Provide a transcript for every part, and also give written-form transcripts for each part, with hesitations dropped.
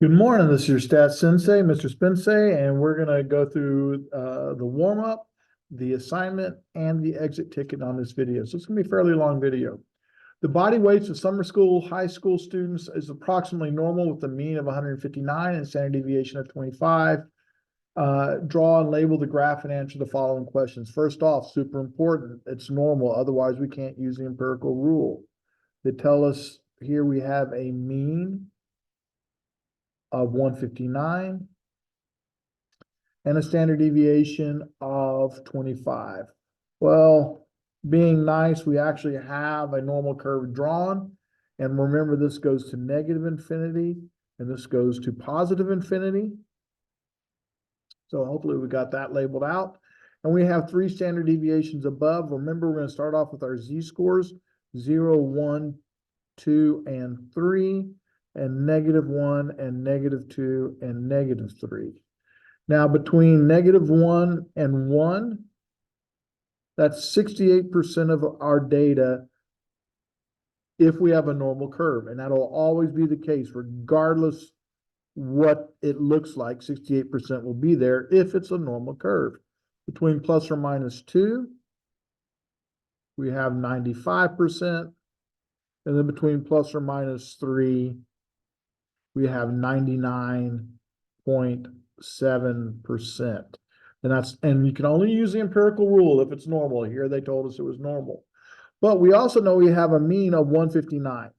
Good morning. This is your stats sensei, Mr. Spensey, and we're going to go through the warm-up, the assignment, and the exit ticket on this video. So it's going to be a fairly long video. The body weights of summer school, high school students is approximately normal with a mean of 159 and standard deviation of 25. Draw and label the graph and answer the following questions. First off, super important, it's normal. Otherwise, we can't use the empirical rule. They tell us here we have a mean of 159 and a standard deviation of 25. Well, being nice, we actually have a normal curve drawn. And remember, this goes to negative infinity and this goes to positive infinity. So hopefully we got that labeled out. And we have three standard deviations above. Remember, we're going to start off with our z-scores, 0, 1, 2, and 3, and -1 and -2 and -3. Now, between -1 and 1, that's 68% of our data if we have a normal curve. And that'll always be the case, regardless what it looks like. 68% will be there if it's a normal curve. Between plus or minus 2, we have 95%. And then between plus or minus 3, we have 99.7%. And you can only use the empirical rule if it's normal. Here they told us it was normal. But we also know we have a mean of 159.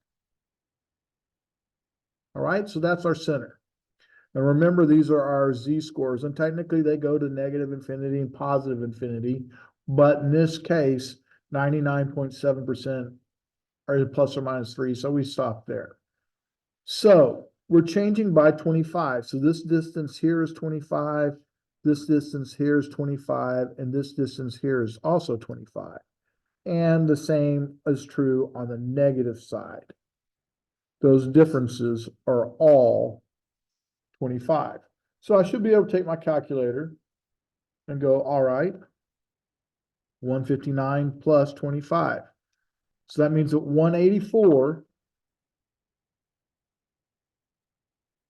All right, so that's our center. And remember, these are our z-scores, and technically they go to negative infinity and positive infinity. But in this case, 99.7% are plus or minus 3, so we stop there. So we're changing by 25. So this distance here is 25, this distance here is 25, and this distance here is also 25. And the same is true on the negative side. Those differences are all 25. So I should be able to take my calculator and go, all right, 159 plus 25. So that means that 184,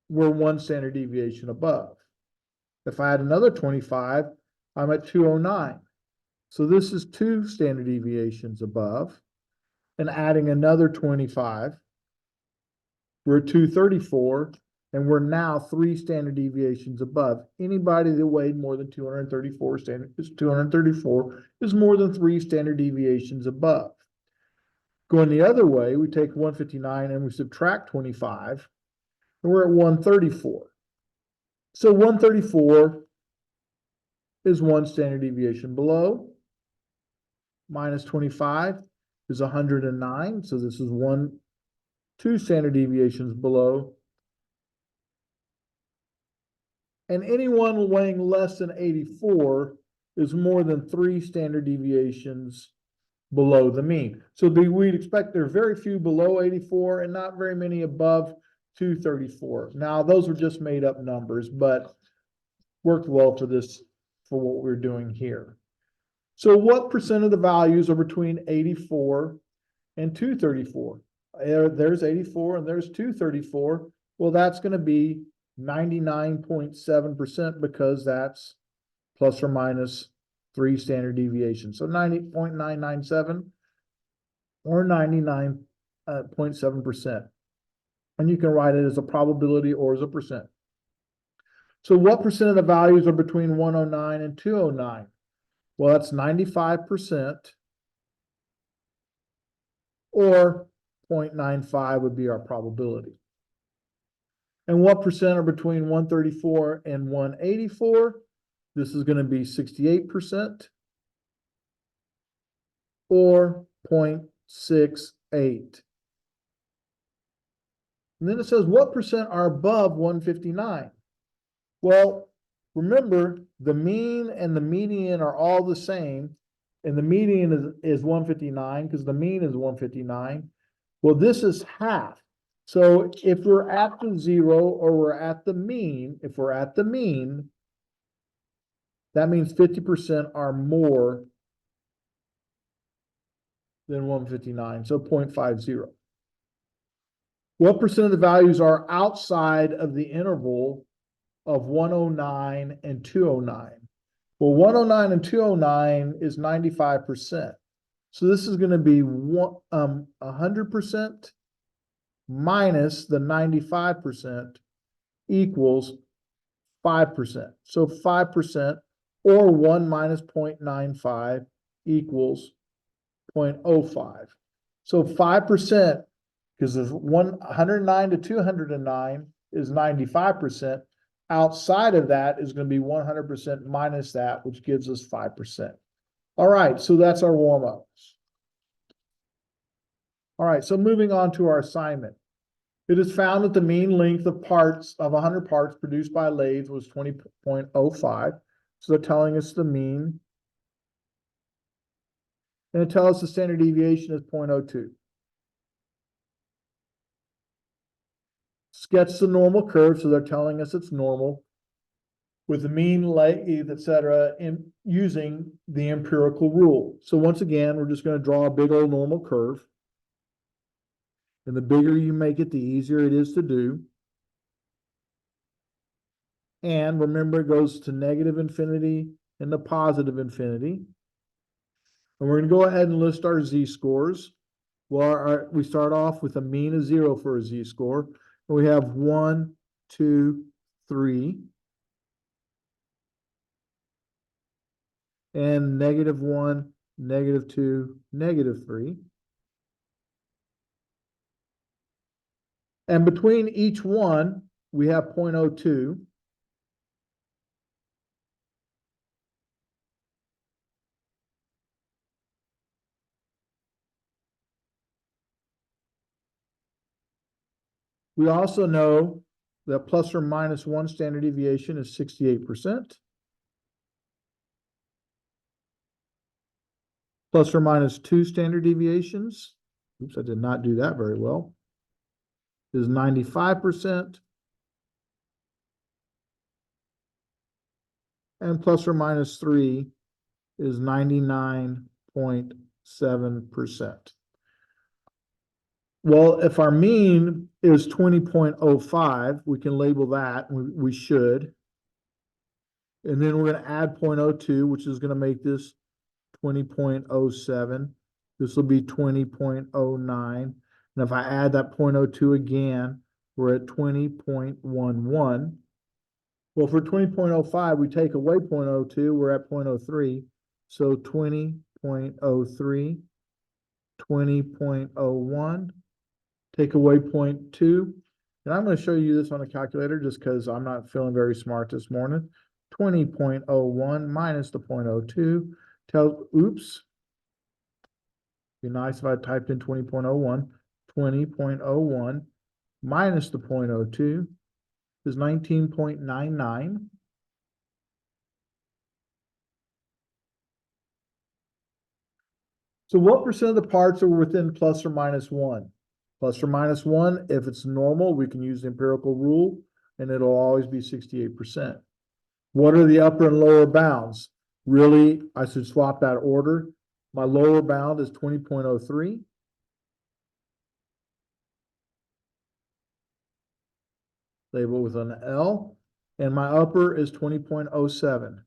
we're one standard deviation above. If I add another 25, I'm at 209. So this is 2 standard deviations above. And adding another 25, we're at 234, and we're now 3 standard deviations above. Anybody that weighed more than 234 is more than 3 standard deviations above. Going the other way, we take 159 and we subtract 25, and we're at 134. So 134 is 1 standard deviation below. Minus 25 is 109. So this is 2 standard deviations below. And anyone weighing less than 84 is more than 3 standard deviations below the mean. So we'd expect there are very few below 84 and not very many above 234. Now, those are just made up numbers, but worked well for this, for what we're doing here. So what percent of the values are between 84 and 234? There's 84 and there's 234. Well, that's going to be 99.7% because that's plus or minus 3 standard deviations. So 90.997 or 99.7%. And you can write it as a probability or as a percent. So what percent of the values are between 109 and 209? Well, that's 95%, or 0.95 would be our probability. And what percent are between 134 and 184? This is going to be 68%, or 0.68. And then it says, what percent are above 159? Well, remember, the mean and the median are all the same, and the median is 159 because the mean is 159. Well, this is half. So if we're at the 0 or we're at the mean, if we're at the mean, that means 50% are more than 159, so 0.50. What percent of the values are outside of the interval of 109 and 209? Well, 109 and 209 is 95%. So this is going to be 100% minus the 95% equals 5%. So 5% or 1 minus 0.95 equals 0.05. So 5%, because there's 109 to 209 is 95%. Outside of that is going to be 100% minus that, which gives us 5%. All right, so that's our warm-ups. All right, so moving on to our assignment. It is found that the mean length of parts of 100 parts produced by lathe was 20.05. So they're telling us the mean. And it tells us the standard deviation is 0.02. Sketch the normal curve, so they're telling us it's normal, with the mean, lathe, etc., in using the empirical rule. So once again, we're just going to draw a big old normal curve. And the bigger you make it, the easier it is to do. And remember, it goes to negative infinity and to positive infinity. And we're going to go ahead and list our z-scores. Well, we start off with a mean of 0 for a z-score. And we have 1, 2, 3. And -1, -2, -3. And between each one, we have 0.02. We also know that plus or minus 1 standard deviation is 68%. Plus or minus 2 standard deviations, oops, I did not do that very well, is 95%. And plus or minus 3 is 99.7%. Well, if our mean is 20.05, we can label that, we should. And then we're going to add 0.02, which is going to make this 20.07. This will be 20.09. And if I add that 0.02 again, we're at 20.11. Well, for 20.05, we take away 0.02, we're at 0.03. So 20.03, 20.01, take away 0.2. And I'm going to show you this on a calculator just because I'm not feeling very smart this morning. 20.01 minus the 0.02 tells, oops, be nice if I typed in 20.01. 20.01 minus the 0.02 is 19.99. So what percent of the parts are within plus or minus 1? Plus or minus 1, if it's normal, we can use the empirical rule, and it'll always be 68%. What are the upper and lower bounds? Really, I should swap that order. My lower bound is 20.03. Label with an L. And my upper is 20.07.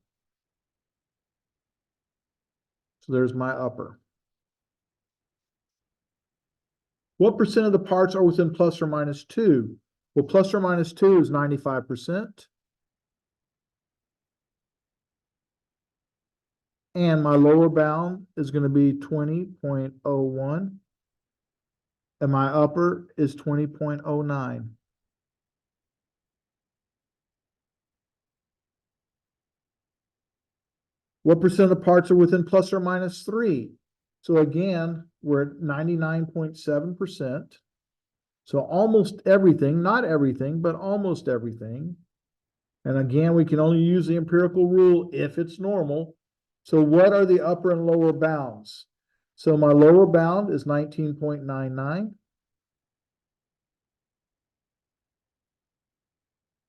So there's my upper. What percent of the parts are within plus or minus 2? Well, plus or minus 2 is 95%. And my lower bound is going to be 20.01. And my upper is 20.09. What percent of the parts are within plus or minus 3? So again, we're at 99.7%. So almost everything, not everything, but almost everything. And again, we can only use the empirical rule if it's normal. So what are the upper and lower bounds? So my lower bound is 19.99.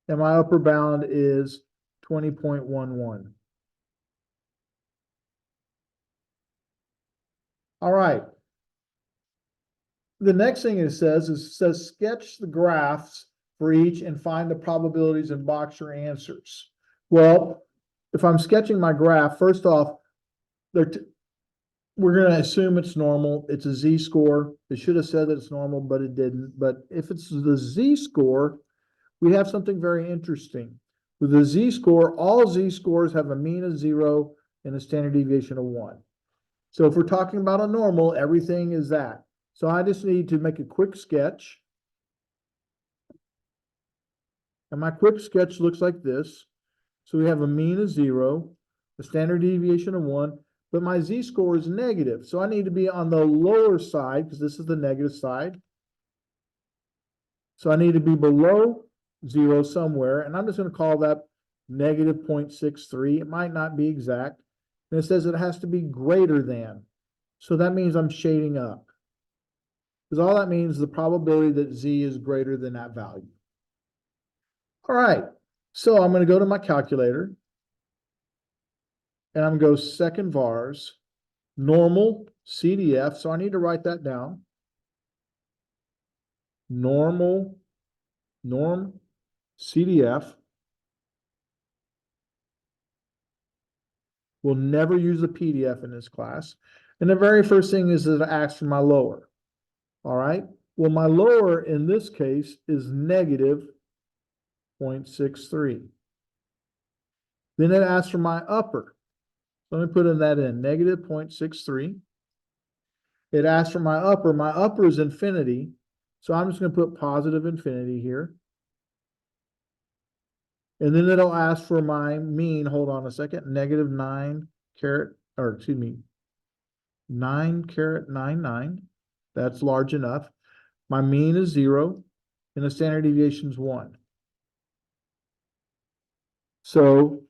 And my upper bound is 20.11. All right. the next thing it says sketch the graphs for each and find the probabilities and box your answers. Well, if I'm sketching my graph, first off, we're going to assume it's normal. It's a z-score. It should have said that it's normal, but it didn't. But if it's the z-score, we have something very interesting. With the z-score, all z-scores have a mean of 0 and a standard deviation of 1. So if we're talking about a normal, everything is that. So I just need to make a quick sketch. And my quick sketch looks like this. So we have a mean of 0, a standard deviation of 1, but my z-score is negative. So I need to be on the lower side because this is the negative side. So I need to be below 0 somewhere, and I'm just going to call that negative 0.63. It might not be exact. And it says it has to be greater than. So that means I'm shading up. Because all that means is the probability that z is greater than that value. All right, so I'm going to go to my calculator. And I'm going to go second vars, normal CDF. So I need to write that down. Norm CDF. We'll never use a PDF in this class. And the very first thing is that it asks for my lower. All right. Well, my lower in this case is negative 0.63. Then it asks for my upper. So let me put in that in, negative 0.63. It asks for my upper. My upper is infinity. So I'm just going to put positive infinity here. And then it'll ask for my mean, hold on a second, negative 9 caret, or excuse me, 9.99. That's large enough. My mean is 0, and the standard deviation is 1. So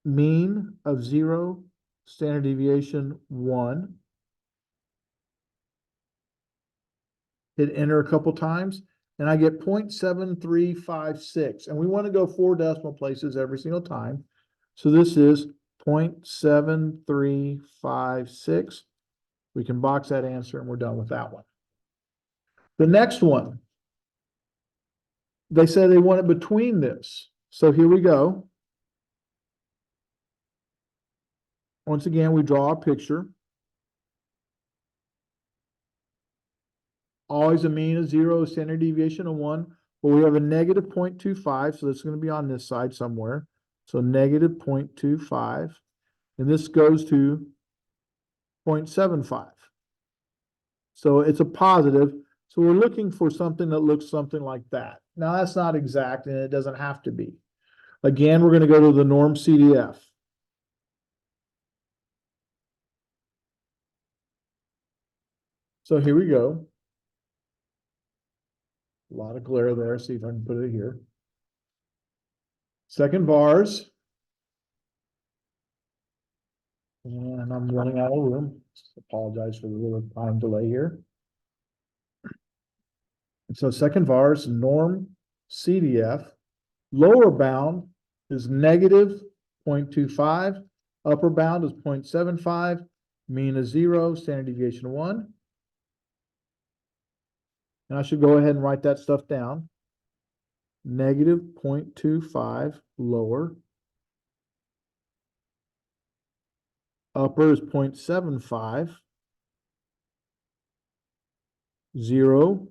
mean of 0, standard deviation 1. Hit enter a couple times, and I get 0.7356. And we want to go 4 decimal places every single time. So this is 0.7356. We can box that answer, and we're done with that one. The next one, they say they want it between this. So here we go. Once again, we draw a picture. Always a mean of 0, standard deviation of 1. Well, we have a negative 0.25, so that's going to be on this side somewhere. So negative 0.25. And this goes to 0.75. So it's a positive. So we're looking for something that looks something like that. Now, that's not exact, and it doesn't have to be. Again, we're going to go to the norm CDF. So here we go. A lot of glare there. See if I can put it here. Second vars. And I'm running out of room. Apologize for the little time delay here. So second vars, norm CDF. Lower bound is negative 0.25. Upper bound is 0.75. Mean is 0. Standard deviation 1. And I should go ahead and write that stuff down. Negative 0.25 lower. Upper is 0.75. 0.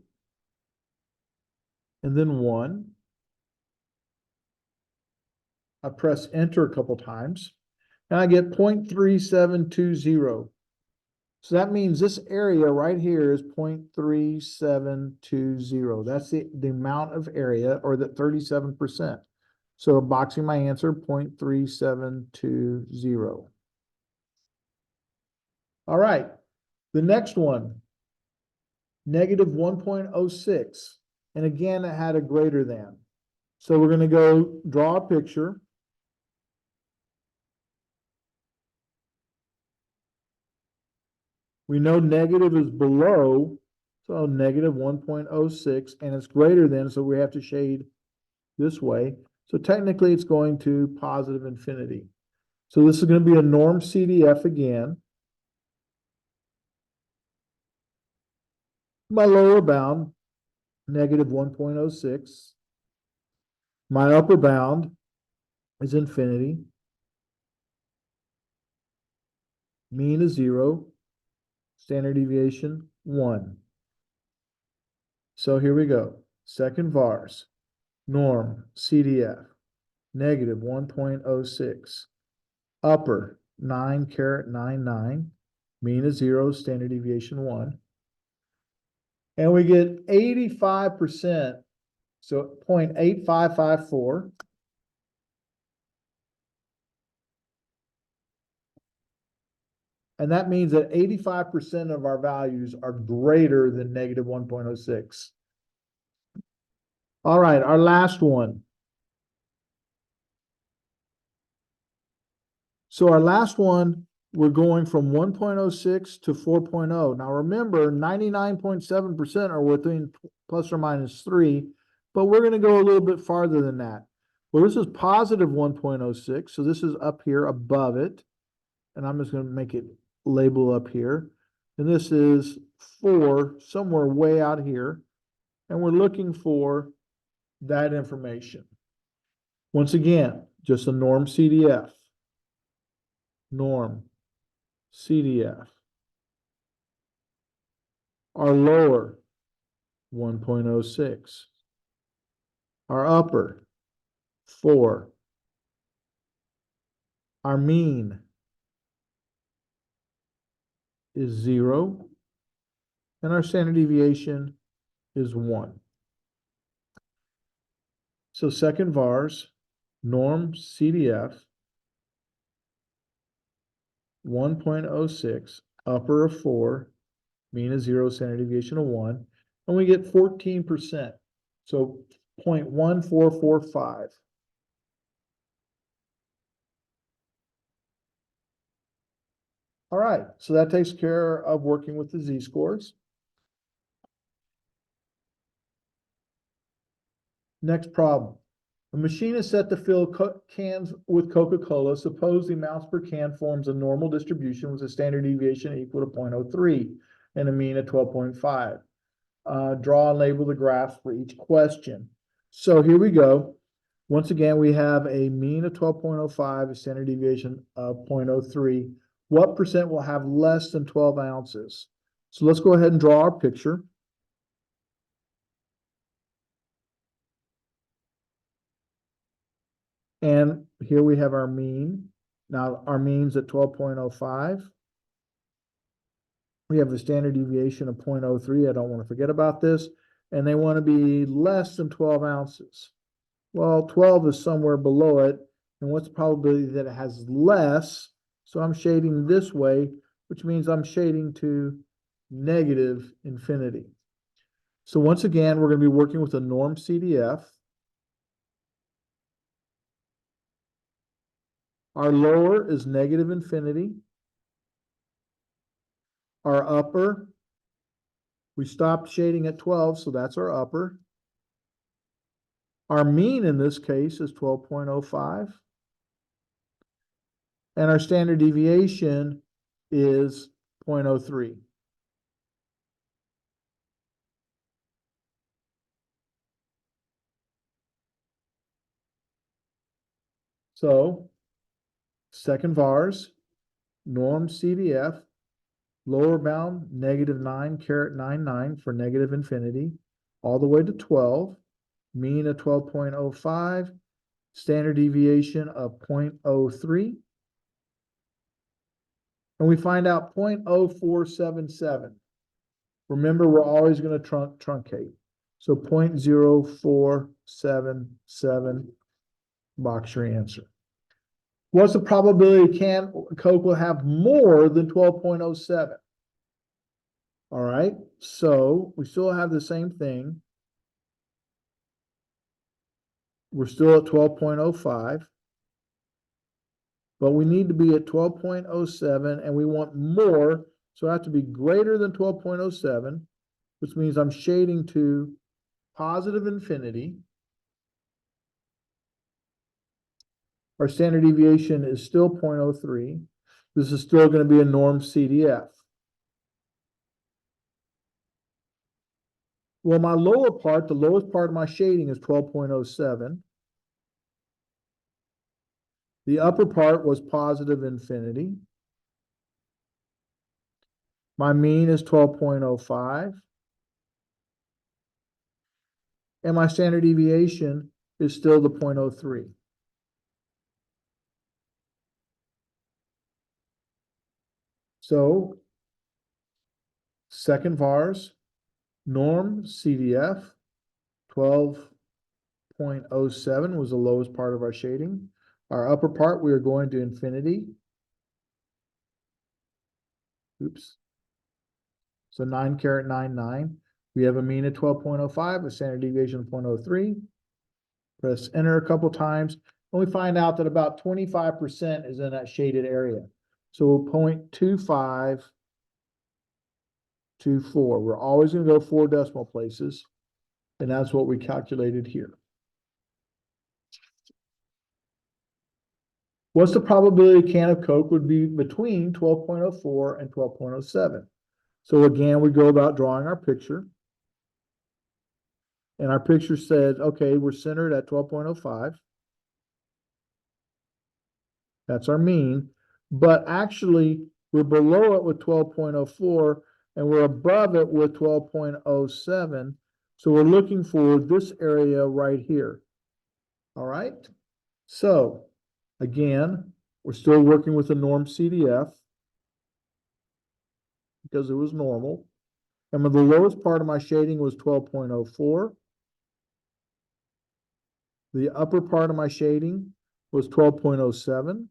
And then 1. I press enter a couple times. And I get 0.3720. So that means this area right here is 0.3720. That's the amount of area, or the 37%. So boxing my answer, 0.3720. All right, the next one, negative 1.06. And again, it had a greater than. So we're going to go draw a picture. We know negative is below, so negative 1.06, and it's greater than, so we have to shade this way. So technically, it's going to positive infinity. So this is going to be a norm CDF again. My lower bound, negative 1.06. My upper bound is infinity. Mean is 0. Standard deviation, 1. So here we go. Second vars, norm, CDF, negative 1.06. Upper, 9.99. Mean is 0, standard deviation, 1. And we get 85%, so 0.8554. And that means that 85% of our values are greater than negative 1.06. All right, our last one. So our last one, we're going from 1.06 to 4.0. Now remember, 99.7% are within plus or minus 3, but we're going to go a little bit farther than that. Well, this is positive 1.06, so this is up here above it. And I'm just going to make it label up here. And this is 4, somewhere way out here. And we're looking for that information. Once again, just a norm CDF. Norm CDF. Our lower, 1.06. Our upper, 4. Our mean is 0. And our standard deviation is 1. So second vars, norm CDF, 1.06, upper of 4, mean is 0, standard deviation of 1, and we get 14%. So 0.1445. All right, so that takes care of working with the z-scores. Next problem. A machine is set to fill cans with Coca-Cola. Suppose the amounts per can forms a normal distribution with a standard deviation equal to 0.03 and a mean of 12.5. Draw and label the graphs for each question. So here we go. Once again, we have a mean of 12.05, a standard deviation of 0.03. What percent will have less than 12 ounces? So let's go ahead and draw our picture. And here we have our mean. Now our mean's at 12.05. We have the standard deviation of 0.03. I don't want to forget about this. And they want to be less than 12 ounces. Well, 12 is somewhere below it. And what's the probability that it has less? So I'm shading this way, which means I'm shading to negative infinity. So once again, we're going to be working with a norm CDF. Our lower is negative infinity. Our upper, we stopped shading at 12, so that's our upper. Our mean in this case is 12.05. And our standard deviation is 0.03. So, second vars, norm CDF, lower bound negative 9.99 for negative infinity, all the way to 12, mean of 12.05, standard deviation of 0.03. And we find out 0.0477. Remember, we're always going to truncate. So 0.0477, box your answer. What's the probability Coke will have more than 12.07? All right, so we still have the same thing. We're still at 12.05. But we need to be at 12.07 and we want more. So I have to be greater than 12.07, which means I'm shading to positive infinity. Our standard deviation is still 0.03. This is still going to be a norm CDF. Well, my lower part, the lowest part of my shading is 12.07. The upper part was positive infinity. My mean is 12.05. And my standard deviation is still the 0.03. So, second vars, norm CDF, 12.07 was the lowest part of our shading. Our upper part, we are going to infinity. Oops. So 9.99. We have a mean of 12.05, a standard deviation of 0.03. Press enter a couple times, and we find out that about 25% is in that shaded area. So 0.2524. We're always going to go 4 decimal places, and that's what we calculated here. What's the probability a can of Coke would be between 12.04 and 12.07? So again, we go about drawing our picture. And our picture said, okay, we're centered at 12.05. That's our mean. But actually, we're below it with 12.04, and we're above it with 12.07. So we're looking for this area right here. All right? So, again, we're still working with the norm CDF because it was normal. And the lowest part of my shading was 12.04. The upper part of my shading was 12.07.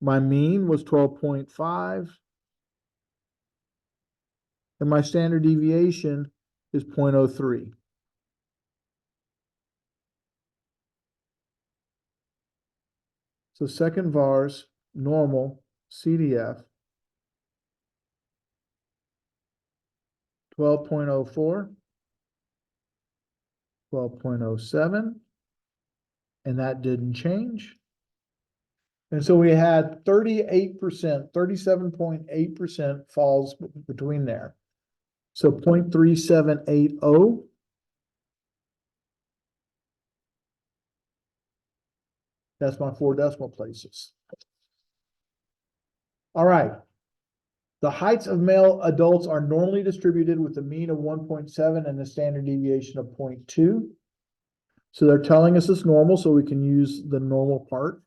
My mean was 12.5. And my standard deviation is 0.03. So second vars, normal, CDF, 12.04, 12.07, and that didn't change. And so we had 38%, 37.8% falls between there. So 0.3780. That's my 4 decimal places. All right. The heights of male adults are normally distributed with a mean of 1.7 and a standard deviation of 0.2. So they're telling us it's normal, so we can use the normal part.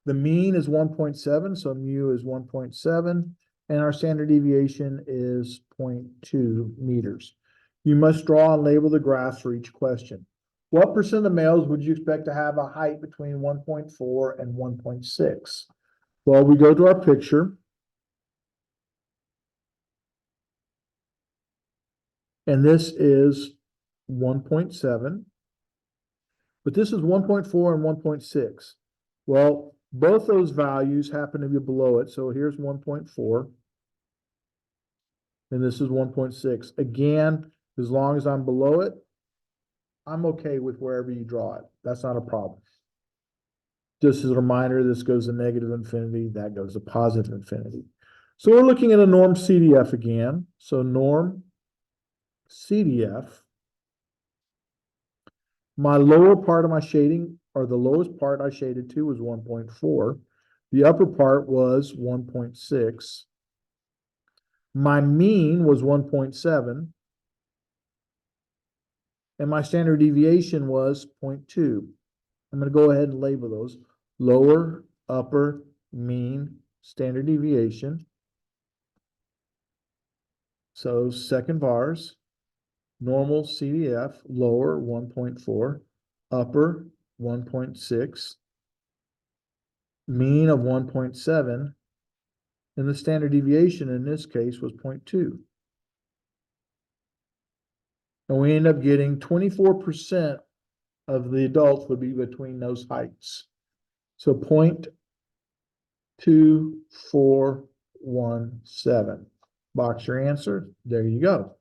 The mean is 1.7, so mu is 1.7, and our standard deviation is 0.2 meters. You must draw and label the graphs for each question. What percent of males would you expect to have a height between 1.4 and 1.6? Well, we go to our picture. And this is 1.7. But this is 1.4 and 1.6. Well, both those values happen to be below it. So here's 1.4. And this is 1.6. Again, as long as I'm below it, I'm okay with wherever you draw it. That's not a problem. Just as a reminder, this goes to negative infinity, that goes to positive infinity. So we're looking at a norm CDF again. So norm CDF. My lower part of my shading, or the lowest part I shaded to, was 1.4. The upper part was 1.6. My mean was 1.7. And my standard deviation was 0.2. I'm going to go ahead and label those. Lower, upper, mean, standard deviation. So second vars, normal CDF, lower 1.4, upper 1.6, mean of 1.7, and the standard deviation in this case was 0.2. And we end up getting 24% of the adults would be between those heights. So 0.2417. Box your answer. There you go.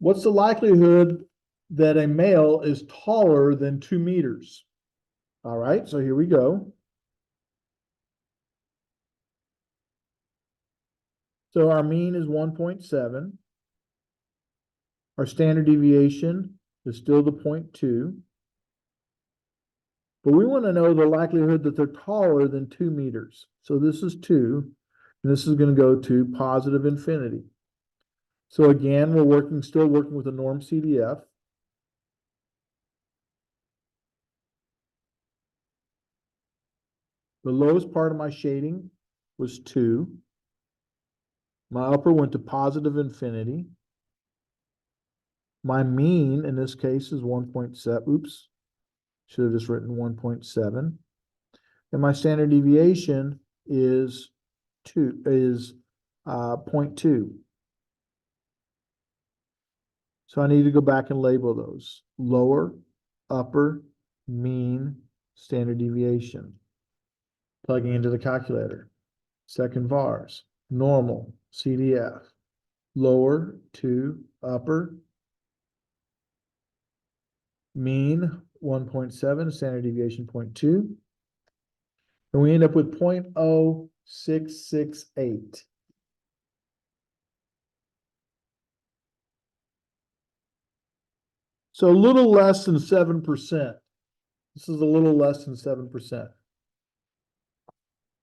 What's the likelihood that a male is taller than 2 meters? All right, so here we go. So our mean is 1.7. Our standard deviation is still the 0.2. But we want to know the likelihood that they're taller than 2 meters. So this is 2, and this is going to go to positive infinity. So again, still working with a norm CDF. The lowest part of my shading was 2. My upper went to positive infinity. My mean in this case is 1.7. Oops, should have just written 1.7. And my standard deviation is 0.2. So I need to go back and label those. Lower, upper, mean, standard deviation. Plugging into the calculator. Second vars, normal, CDF. Lower, 2, upper, mean, 1.7, standard deviation, 0.2. And we end up with 0.0668. So a little less than 7%. This is a little less than 7%.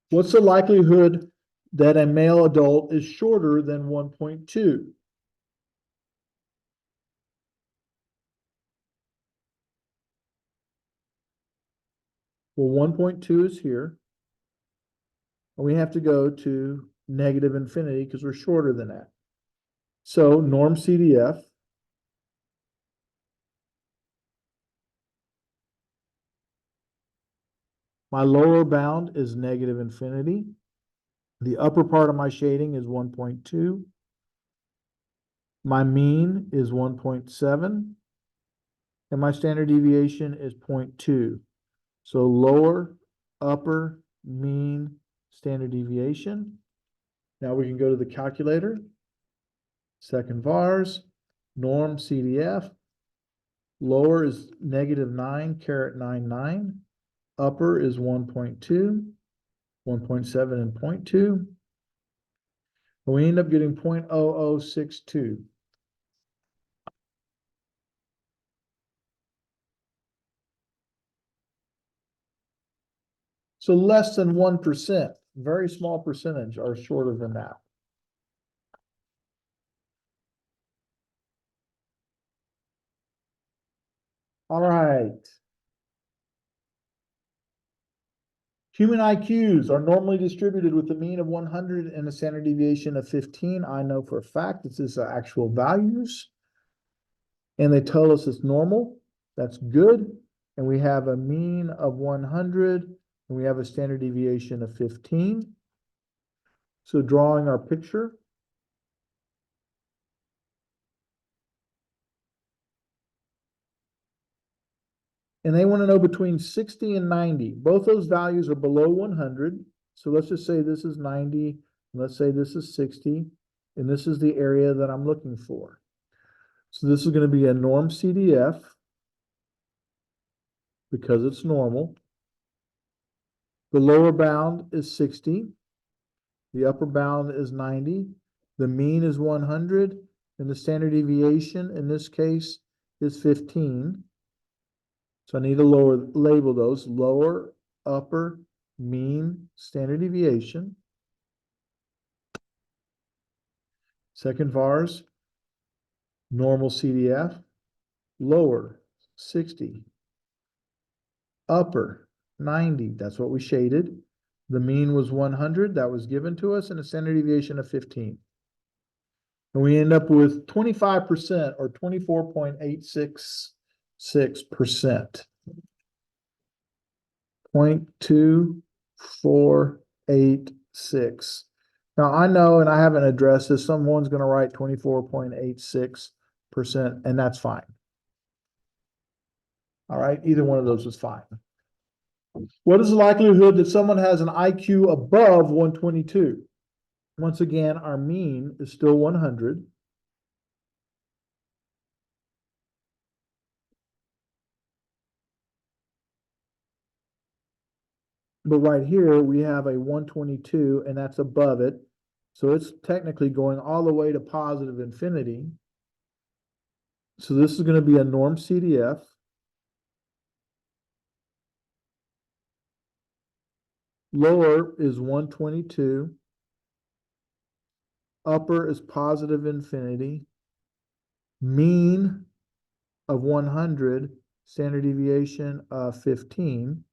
What's the likelihood that a male adult is shorter than 1.2? Well, 1.2 is here. And we have to go to negative infinity because we're shorter than that. So norm CDF. My lower bound is negative infinity. The upper part of my shading is 1.2. My mean is 1.7. And my standard deviation is 0.2. So lower, upper, mean, standard deviation. Now we can go to the calculator. Second vars, norm CDF. Lower is negative 9.99. Upper is 1.2, 1.7 and 0.2. And we end up getting 0.0062. So less than 1%, very small percentage are shorter than that. All right. Human IQs are normally distributed with a mean of 100 and a standard deviation of 15. I know for a fact this is actual values. And they tell us it's normal. That's good. And we have a mean of 100 and we have a standard deviation of 15. So drawing our picture. And they want to know between 60 and 90. Both those values are below 100. So let's just say this is 90. And let's say this is 60. And this is the area that I'm looking for. So this is going to be a norm CDF because it's normal. The lower bound is 60. The upper bound is 90. The mean is 100. And the standard deviation in this case is 15. So I need to label those lower, upper, mean, standard deviation. Second vars, normal CDF, lower, 60. Upper, 90. That's what we shaded. The mean was 100. That was given to us, and a standard deviation of 15. And we end up with 25% or 24.866%. 0.2486. Now I know, and I haven't addressed this, someone's going to write 24.86%, and that's fine. All right, either one of those is fine. What is the likelihood that someone has an IQ above 122? Once again, our mean is still 100. But right here, we have a 122, and that's above it. So it's technically going all the way to positive infinity. So this is going to be a norm CDF. Lower is 122. Upper is positive infinity. Mean of 100, standard deviation of 15.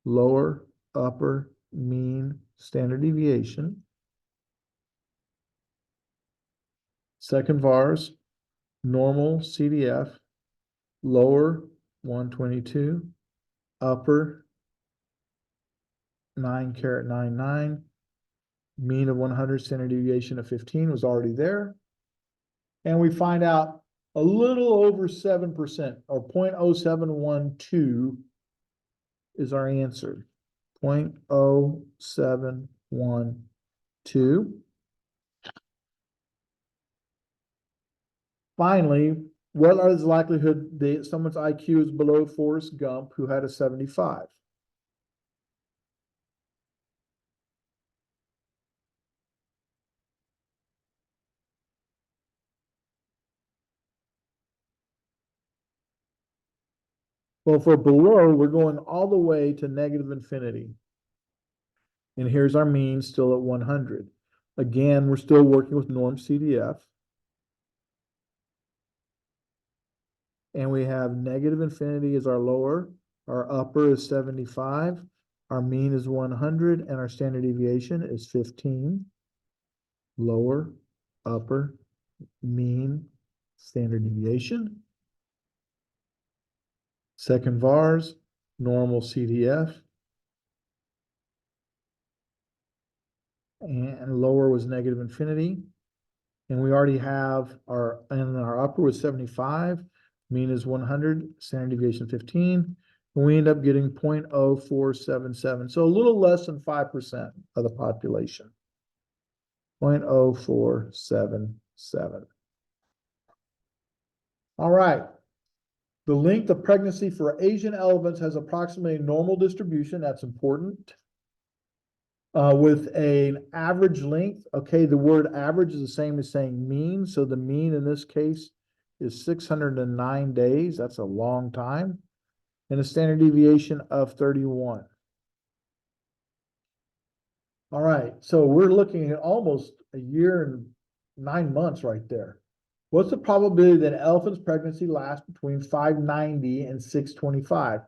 Lower, upper, mean, standard deviation. Second vars, normal CDF, lower 122, upper 9.99, mean of 100, standard deviation of 15 was already there. And we find out a little over 7% or 0.0712 is our answer. 0.0712. Finally, what is the likelihood that someone's IQ is below Forrest Gump, who had a 75? Well, for below, we're going all the way to negative infinity. And here's our mean still at 100. Again, we're still working with norm CDF. And we have negative infinity as our lower, our upper is 75, our mean is 100, and our standard deviation is 15. Lower, upper, mean, standard deviation. Second vars, normal CDF. And lower was negative infinity. And we already have our upper was 75, mean is 100, standard deviation 15. And we end up getting 0.0477. So a little less than 5% of the population. 0.0477. All right. The length of pregnancy for Asian elephants has approximately a normal distribution. That's important. With an average length, okay, the word average is the same as saying mean. So the mean in this case is 609 days. That's a long time. And a standard deviation of 31. All right, so we're looking at almost a year and 9 months right there. What's the probability that an elephant's pregnancy lasts between 590 and 625?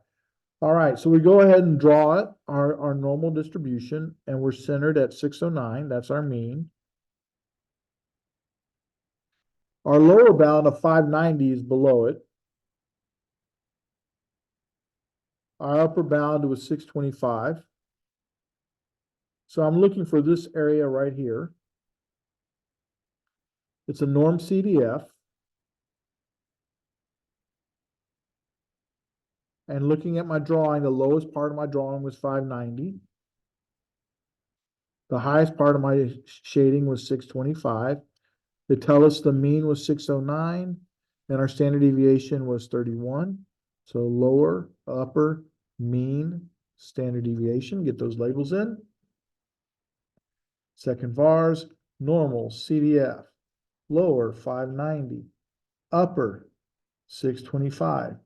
All right, so we go ahead and draw it, our normal distribution, and we're centered at 609. That's our mean. Our lower bound of 590 is below it. Our upper bound was 625. So I'm looking for this area right here. It's a norm CDF. And looking at my drawing, the lowest part of my drawing was 590. The highest part of my shading was 625. They tell us the mean was 609 and our standard deviation was 31. So lower, upper, mean, standard deviation, get those labels in. Second vars, normal, CDF, lower 590, upper 625,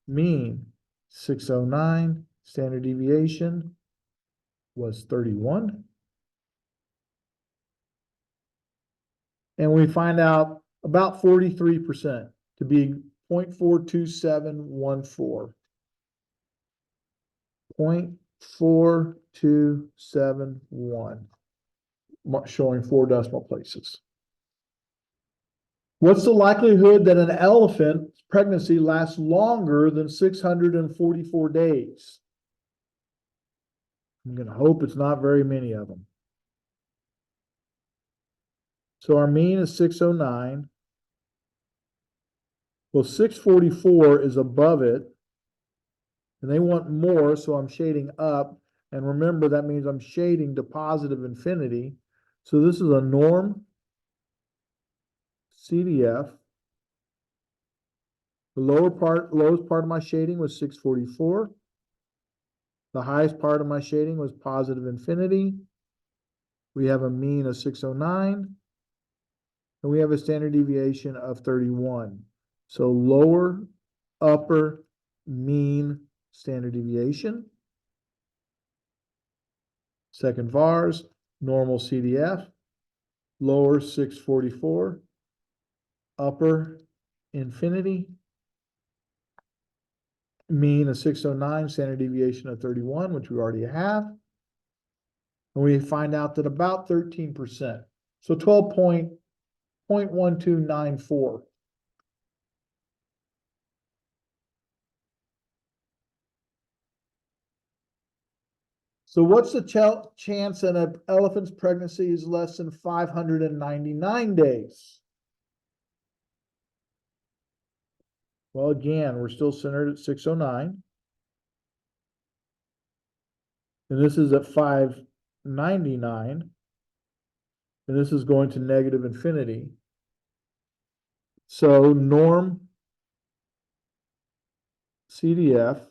mean 609, standard deviation was 31. And we find out about 43% to be 0.42714. 0.4271, showing 4 decimal places. What's the likelihood that an elephant's pregnancy lasts longer than 644 days? I'm going to hope it's not very many of them. So our mean is 609. Well, 644 is above it. And they want more, so I'm shading up. And remember, that means I'm shading to positive infinity. So this is a norm CDF. The lowest part of my shading was 644. The highest part of my shading was positive infinity. We have a mean of 609, and we have a standard deviation of 31. So lower, upper, mean, standard deviation. Second vars, normal CDF, lower 644, upper infinity, mean of 609, standard deviation of 31, which we already have. And we find out that about 13%. So 12.1294. So what's the chance that an elephant's pregnancy is less than 599 days? Well, again, we're still centered at 609. And this is at 599. And this is going to negative infinity. So norm CDF,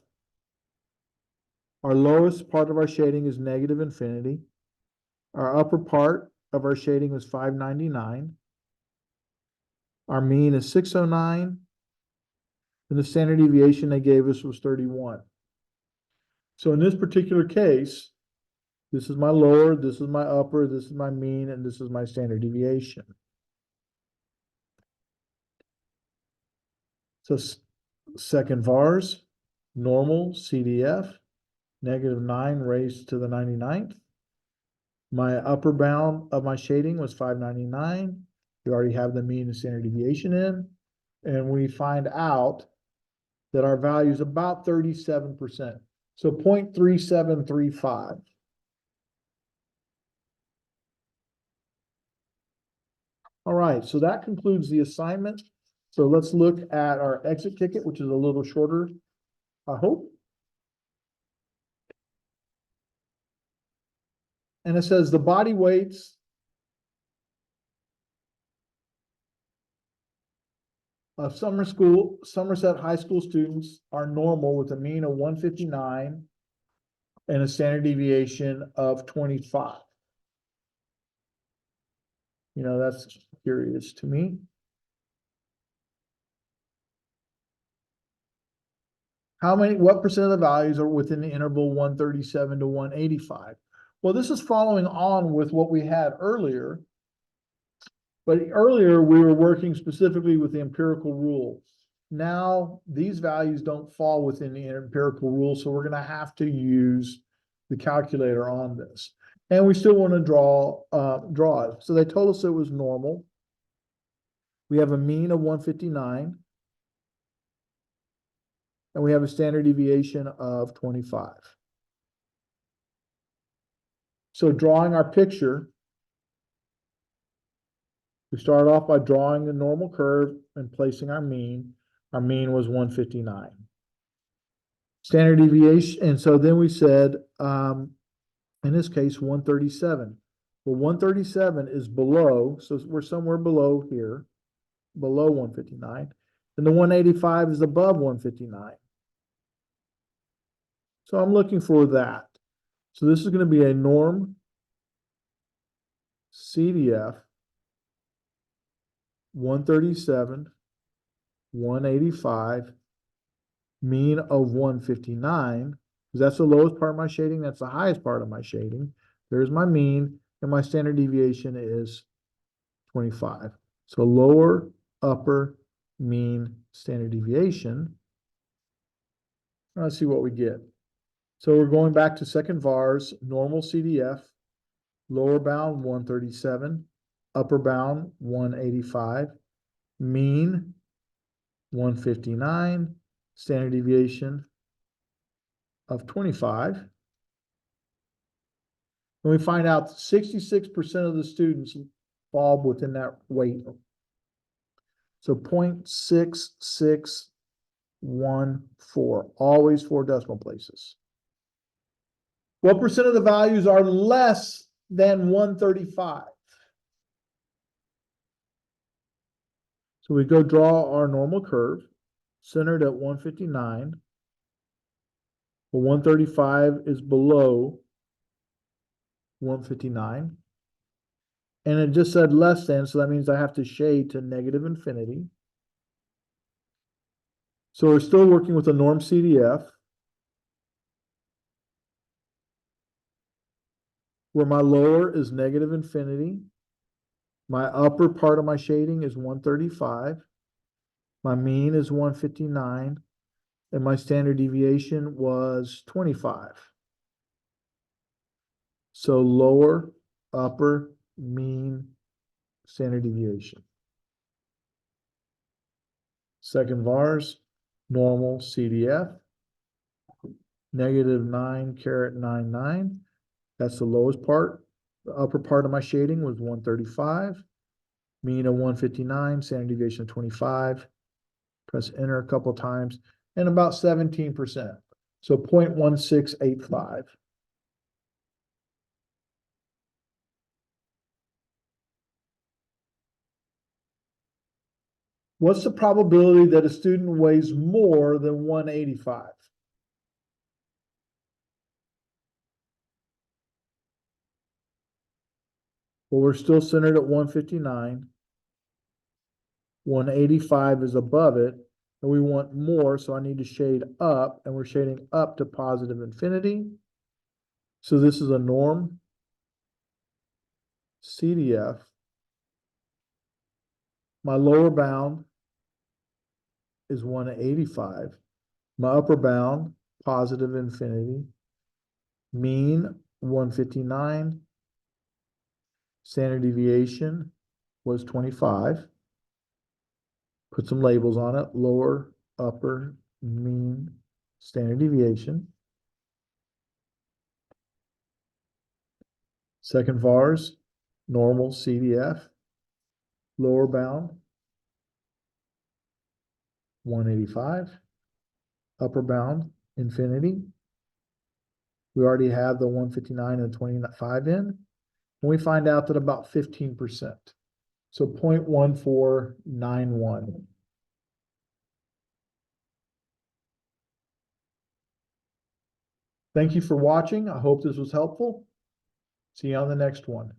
our lowest part of our shading is negative infinity. Our upper part of our shading was 599. Our mean is 609. And the standard deviation they gave us was 31. So in this particular case, this is my lower, this is my upper, this is my mean, and this is my standard deviation. So second vars, normal CDF, -9 raised to the 99th. My upper bound of my shading was 599. We already have the mean and standard deviation in. And we find out that our value is about 37%. So 0.3735. All right, so that concludes the assignment. So let's look at our exit ticket, which is a little shorter, I hope. And it says the body weights of Somerset High School students are normal with a mean of 159 and a standard deviation of 25. You know, that's curious to me. What percent of the values are within the interval 137 to 185? Well, this is following on with what we had earlier. But earlier we were working specifically with the empirical rule. Now these values don't fall within the empirical rule, so we're going to have to use the calculator on this. And we still want to draw it. So they told us it was normal. We have a mean of 159. And we have a standard deviation of 25. So drawing our picture, we start off by drawing the normal curve and placing our mean. Our mean was 159. Standard deviation, and so then we said, in this case, 137. Well, 137 is below, so we're somewhere below here, below 159. And the 185 is above 159. So I'm looking for that. So this is going to be a norm CDF 137, 185, mean of 159, because that's the lowest part of my shading, that's the highest part of my shading. There's my mean, and my standard deviation is 25. So lower, upper, mean, standard deviation. Let's see what we get. So we're going back to second vars, normal CDF, lower bound 137, upper bound 185, mean 159, standard deviation of 25. And we find out 66% of the students fall within that weight. So 0.6614, always 4 decimal places. What percent of the values are less than 135? So we go draw our normal curve, centered at 159. Well, 135 is below 159. And it just said less than, so that means I have to shade to negative infinity. So we're still working with a norm CDF, where my lower is negative infinity. My upper part of my shading is 135. My mean is 159. And my standard deviation was 25. So lower, upper, mean, standard deviation. Second vars, normal CDF, negative 9.99. That's the lowest part. The upper part of my shading was 135, mean of 159, standard deviation of 25. Press enter a couple times, and about 17%. So 0.1685. What's the probability that a student weighs more than 185? Well, we're still centered at 159. 185 is above it, and we want more, so I need to shade up, and we're shading up to positive infinity. So this is a norm CDF. My lower bound is 185. My upper bound, positive infinity. Mean, 159. Standard deviation was 25. Put some labels on it, lower, upper, mean, standard deviation. Second vars, normal CDF, lower bound, 185, upper bound, infinity. We already have the 159 and 25 in, and we find out that about 15%. So 0.1491. Thank you for watching. I hope this was helpful. See you on the next one.